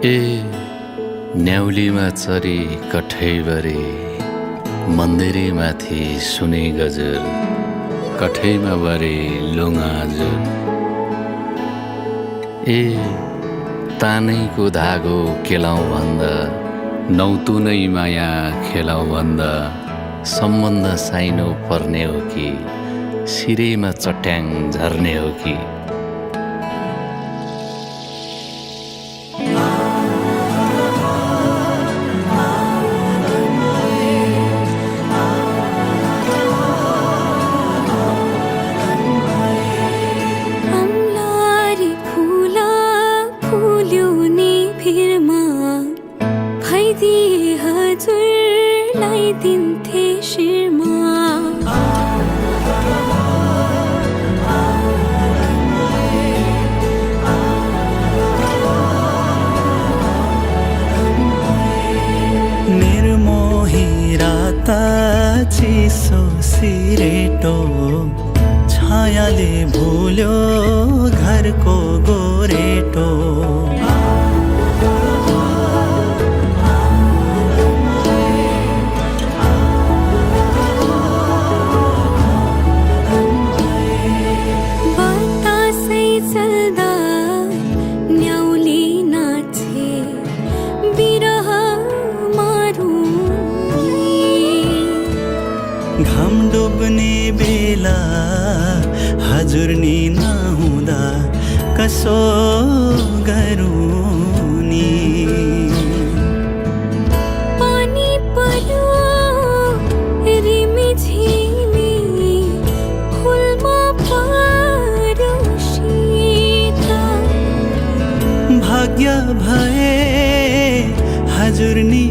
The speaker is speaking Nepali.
ए न्याउलीमा चरी कठैबरे मन्दिरै माथि सुने गजल कठैमा बरे लोङाजुल। ए तानैको धागो केलाउँ भन्दा नौतुनै माया खेलाउँ भन्दा सम्बन्ध साइनो पर्ने हो कि सिरैमा चट्याङ झर्ने हो कि। हजुरलाई दिन्थे शिरमा निर्मोही रात चिसो सिरेटो छायाले भुल्यो घरको गोरेटो। घाम डुब्ने बेला हजुर नि नहुँदा कसो गरौँ नि। पानी पर्यो रिमी झिमी फुलमा पर्यो शीतल। भाग्य भए हजुर नि